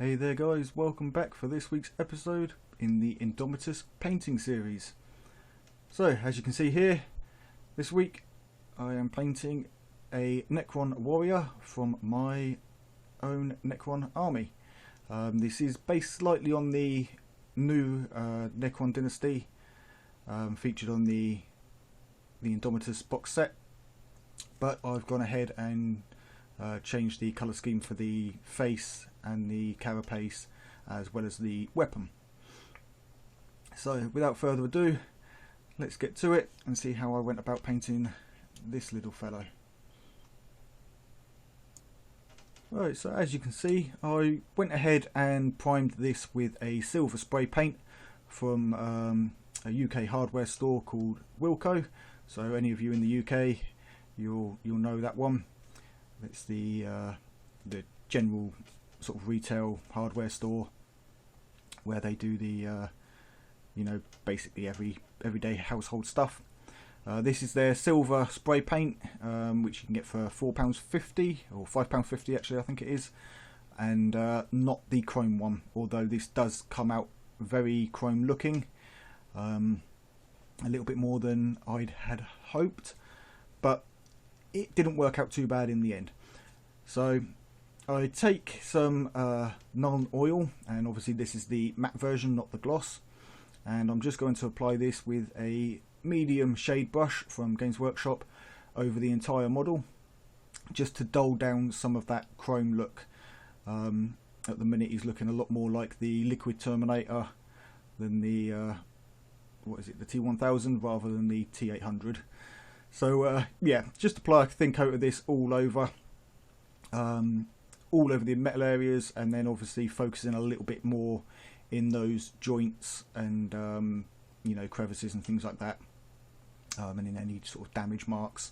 Hey there guys, welcome back for this week's episode in the Indomitus painting series. So as you can see here, this week I am painting a Necron warrior from my own Necron army. This is based slightly on the new Necron dynasty featured on the Indomitus box set, but I've gone ahead and changed the colour scheme for the face and the carapace as well as the weapon. So without further ado, let's get to it and see how I went about painting this little fellow. Right, so as you can see, I went ahead and primed this with a silver spray paint from a UK hardware store called Wilko. So any of you in the UK, you'll know that one. It's the general sort of retail hardware store where they do the basically everyday household stuff. This is their silver spray paint, which you can get for £4.50 or £5.50 actually, I think it is, and not the chrome one, although this does come out very chrome looking, a little bit more than I'd had hoped, but it didn't work out too bad in the end. So I take some non-oil, and obviously this is the matte version, not the gloss, and I'm just going to apply this with a medium shade brush from Games Workshop over the entire model, just to dull down some of that chrome look. At the minute he's looking a lot more like the Liquid Terminator than the the T1000 rather than the T800. So yeah, just apply a thin coat of this all over the metal areas, and then obviously focusing a little bit more in those joints and crevices and things like that, and in any sort of damage marks.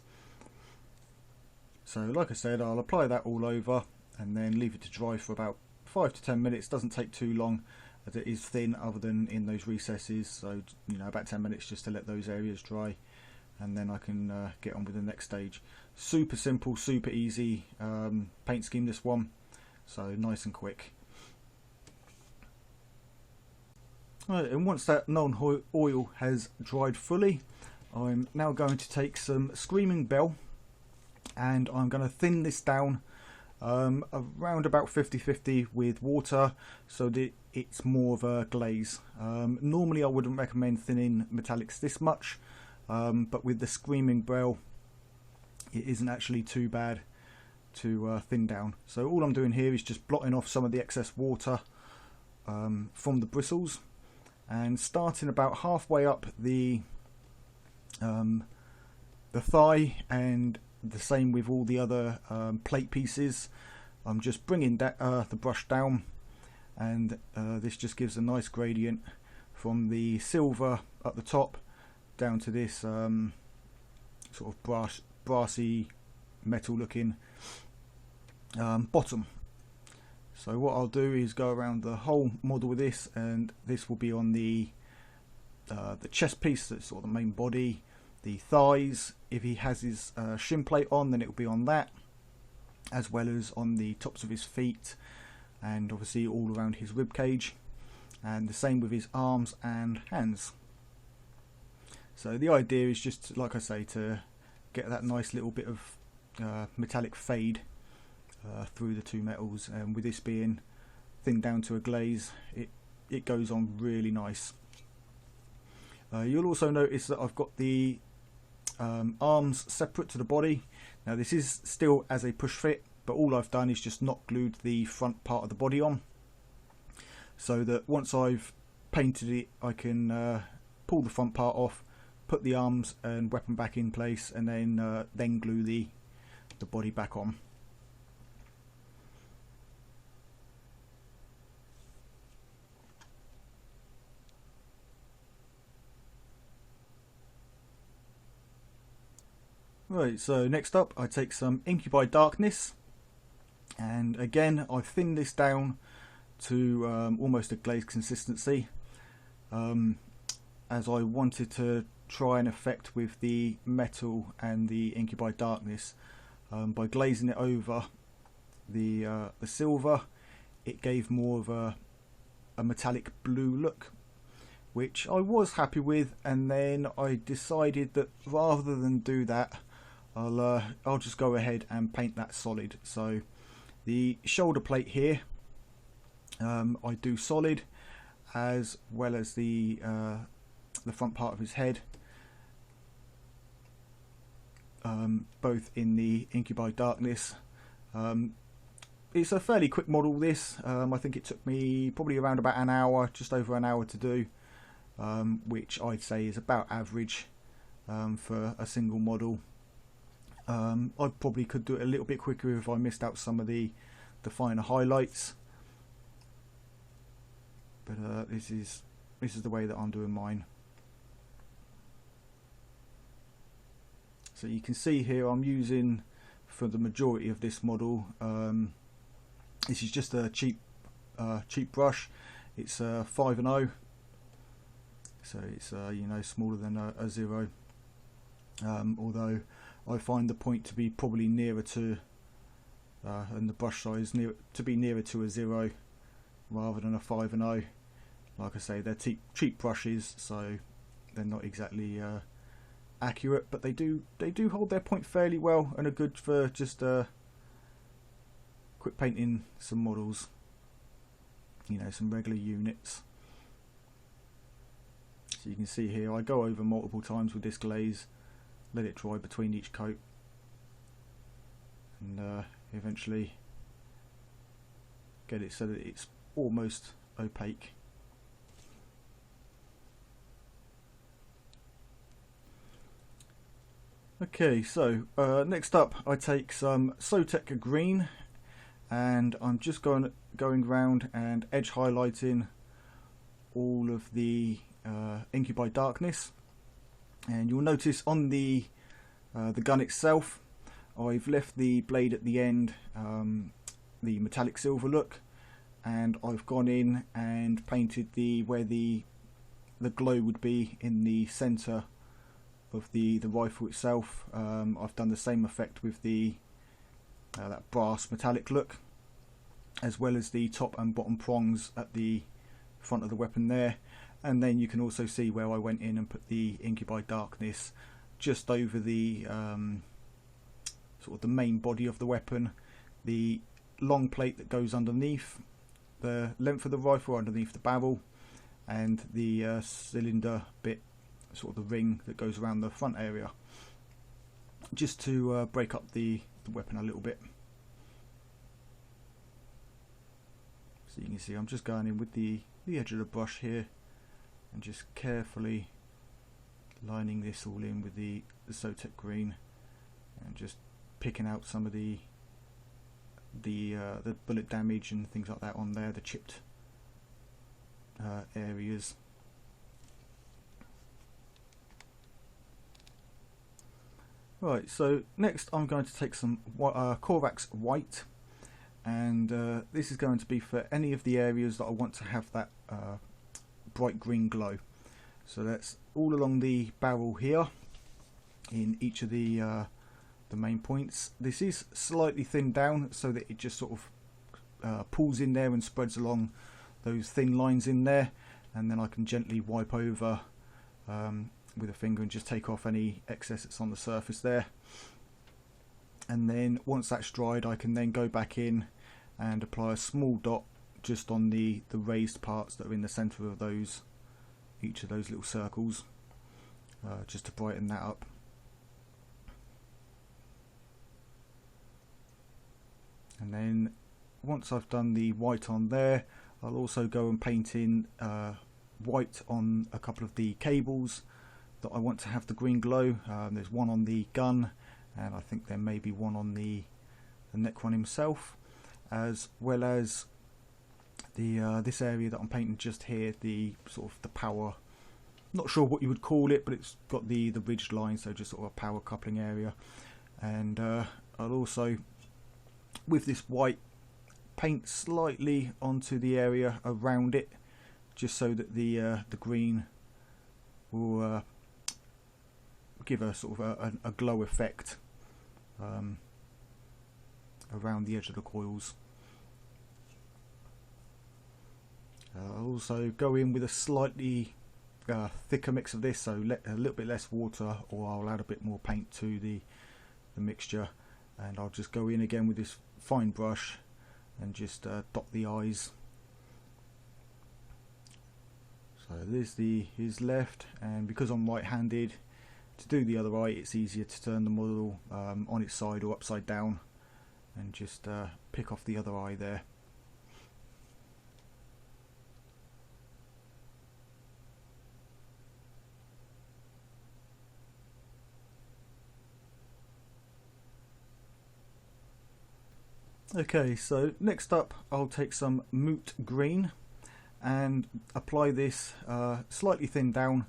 So like I said, I'll apply that all over and then leave it to dry for about 5 to 10 minutes. Doesn't take too long as it is thin, other than in those recesses, so about 10 minutes just to let those areas dry, and then I can get on with the next stage. Super simple, super easy paint scheme, this one, so nice and quick. Right, and once that non-oil has dried fully, I'm now going to take some Screaming Bell and I'm going to thin this down around about 50-50 with water, so that it's more of a glaze. Normally I wouldn't recommend thinning metallics this much, but with the Screaming Bell it isn't actually too bad to thin down. So all I'm doing here is just blotting off some of the excess water from the bristles, and starting about halfway up the thigh, and the same with all the other plate pieces. I'm just bringing the brush down, and this just gives a nice gradient from the silver at the top down to this sort of brassy metal looking bottom. So what I'll do is go around the whole model with this, and this will be on the chest piece, that's sort of the main body, the thighs. If he has his shin plate on, then it will be on that, as well as on the tops of his feet, and obviously all around his rib cage, and the same with his arms and hands. So the idea is just, like I say, to get that nice little bit of metallic fade through the two metals, and with this being thinned down to a glaze, it goes on really nice. You'll also notice that I've got the arms separate to the body. Now this is still as a push fit, but all I've done is just not glued the front part of the body on, so that once I've painted it I can pull the front part off, put the arms and weapon back in place, and then glue the body back on. Right, so next up I take some Incubi Darkness, and again I've thinned this down to almost a glaze consistency, as I wanted to try and effect with the metal and the Incubi Darkness by glazing it over the silver. it gave more of a metallic blue look, which I was happy with, and then I decided that rather than do that, I'll just go ahead and paint that solid. So the shoulder plate here, I do solid, as well as the front part of his head, both in the Incubi Darkness. It's a fairly quick model, this. I think it took me probably around about an hour, just over an hour to do, which I'd say is about average for a single model. I probably could do it a little bit quicker if I missed out some of the finer highlights, but this is the way that I'm doing mine. So you can see here I'm using, for the majority of this model, this is just a cheap brush. It's 5-0, so it's you know, smaller than a 0. Although I find the point to be probably nearer to, and the brush size to be nearer to a 0 rather than a 5-0. Like I say, they're cheap brushes, so they're not exactly accurate, but they do hold their point fairly well and are good for just quick painting some models, you know, some regular units. So you can see here I go over multiple times with this glaze, let it dry between each coat, and eventually get it so that it's almost opaque. Okay, so next up I take some Soteka Green, and I'm just going around and edge highlighting all of the Incubi Darkness. And you'll notice on the gun itself, I've left the blade at the end the metallic silver look, and I've gone in and painted where the glow would be in the centre of the rifle itself. I've done the same effect with the that brass metallic look, as well as the top and bottom prongs at the front of the weapon there. And then you can also see where I went in and put the Incubi Darkness just over the sort of the main body of the weapon, the long plate that goes underneath the length of the rifle, underneath the barrel, and the cylinder bit, sort of the ring that goes around the front area, just to break up the weapon a little bit. So you can see I'm just going in with the edge of the brush here and just carefully lining this all in with the Soteka Green, and just picking out some of the bullet damage and things like that on there, the chipped areas. Right, so next I'm going to take some Kovacs White, and this is going to be for any of the areas that I want to have that bright green glow. So that's all along the barrel here, in each of the main points. This is slightly thinned down so that it just sort of pulls in there and spreads along those thin lines in there, and then I can gently wipe over with a finger and just take off any excess that's on the surface there. And then once that's dried, I can then go back in and apply a small dot just on the raised parts that are in the center of each of those little circles, just to brighten that up. And then once I've done the white on there, I'll also go and paint in white on a couple of the cables that I want to have the green glow. There's one on the gun, and I think there may be one on the Necron himself, as well as the this area that I'm painting just here, the sort of the power, not sure what you would call it, but it's got the ridged line, so just sort of a power coupling area. And I'll also, with this white, paint slightly onto the area around it, just so that the green will give a sort of a glow effect around the edge of the coils. I'll also go in with a slightly thicker mix of this, so a little bit less water, or I'll add a bit more paint to the mixture, and I'll just go in again with this fine brush and just dot the eyes. So there's his left, and because I'm right-handed, to do the other eye it's easier to turn the model on its side or upside down and just pick off the other eye there. Okay, so next up I'll take some Moot Green and apply this slightly thinned down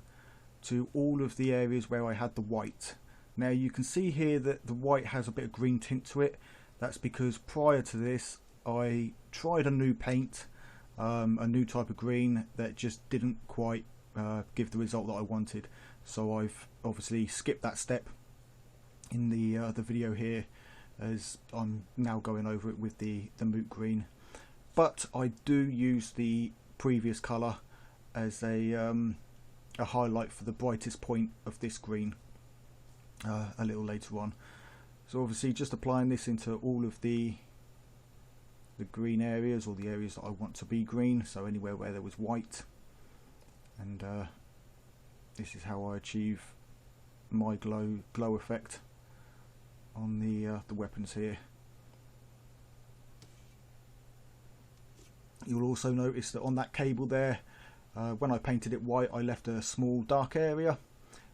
to all of the areas where I had the white. Now you can see here that the white has a bit of green tint to it. That's because prior to this I tried a new paint, a new type of green that just didn't quite give the result that I wanted. So I've obviously skipped that step in the video here, as I'm now going over it with the Moot Green. But I do use the previous colour as a highlight for the brightest point of this green a little later on. So obviously just applying this into all of the green areas, or the areas that I want to be green, so anywhere where there was white, and this is how I achieve my glow effect on the weapons here. You'll also notice that on that cable there, when I painted it white, I left a small dark area,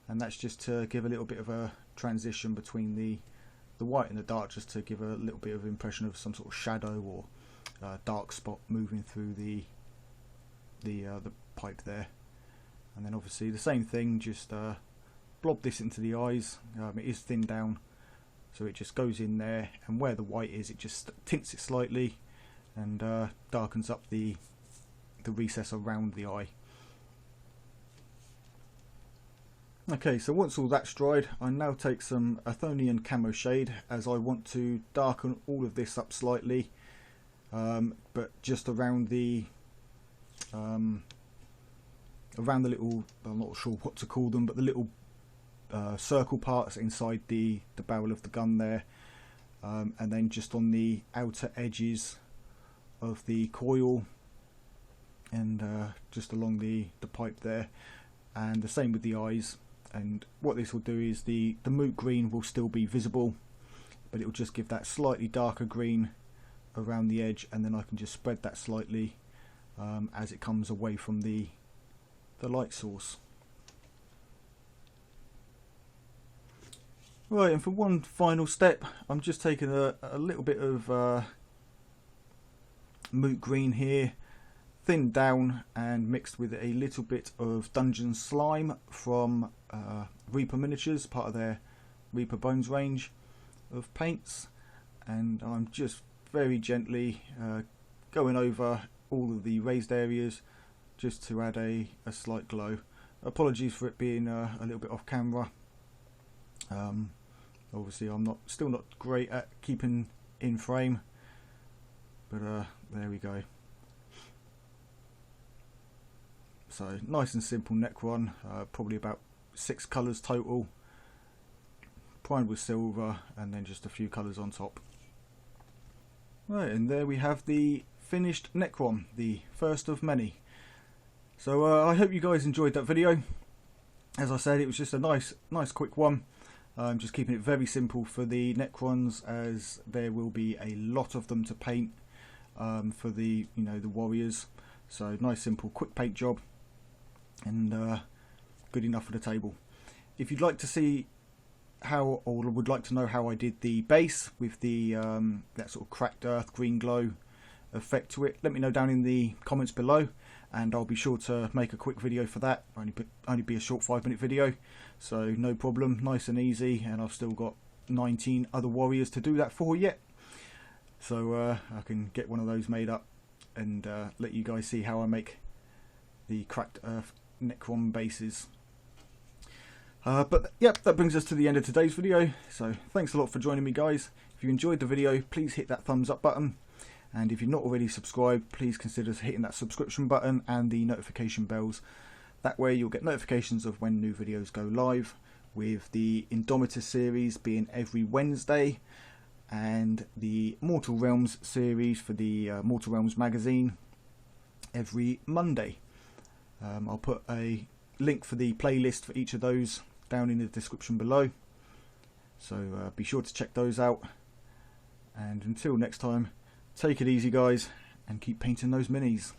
and that's just to give a little bit of a transition between the white and the dark, just to give a little bit of impression of some sort of shadow or dark spot moving through the pipe there. And then obviously the same thing, just blob this into the eyes. It is thinned down, so it just goes in there, and where the white is, it just tints it slightly and darkens up the recess around the eye. Okay, so once all that's dried, I now take some Athonian Camo Shade, as I want to darken all of this up slightly, but just around the little, I'm not sure what to call them, but the little circle parts inside the barrel of the gun there, and then just on the outer edges of the coil, and just along the pipe there, and the same with the eyes. And what this will do is the Moot Green will still be visible, but it will just give that slightly darker green around the edge, and then I can just spread that slightly as it comes away from the light source. Right, and for one final step, I'm just taking a little bit of Moot Green here, thinned down and mixed with a little bit of Dungeon Slime from Reaper Miniatures, part of their Reaper Bones range of paints, and I'm just very gently going over all of the raised areas just to add a slight glow. Apologies for it being a little bit off camera. Obviously I'm still not great at keeping in frame, but there we go. So nice and simple Necron, probably about 6 colours total, primed with silver, and then just a few colours on top. Right, and there we have the finished Necron, the first of many. So I hope you guys enjoyed that video. As I said, it was just a nice quick one. Just keeping it very simple for the Necrons, as there will be a lot of them to paint for the the warriors. So nice, simple, quick paint job, and good enough for the table. If you'd like to see how, or would like to know how I did the base with the that sort of cracked earth green glow effect to it, let me know down in the comments below, and I'll be sure to make a quick video for that. Only be a short 5-minute video, so no problem, nice and easy, and I've still got 19 other warriors to do that for yet, so I can get one of those made up and let you guys see how I make the cracked earth Necron bases. But yep, that brings us to the end of today's video, so thanks a lot for joining me, guys. If you enjoyed the video, please hit that thumbs up button, And if you're not already subscribed, please consider hitting that subscription button and the notification bells. That way you'll get notifications of when new videos go live, with the Indomitus series being every Wednesday, and the Mortal Realms series for the Mortal Realms magazine every Monday. I'll put a link for the playlist for each of those down in the description below, so be sure to check those out. And until next time, take it easy guys, and keep painting those minis.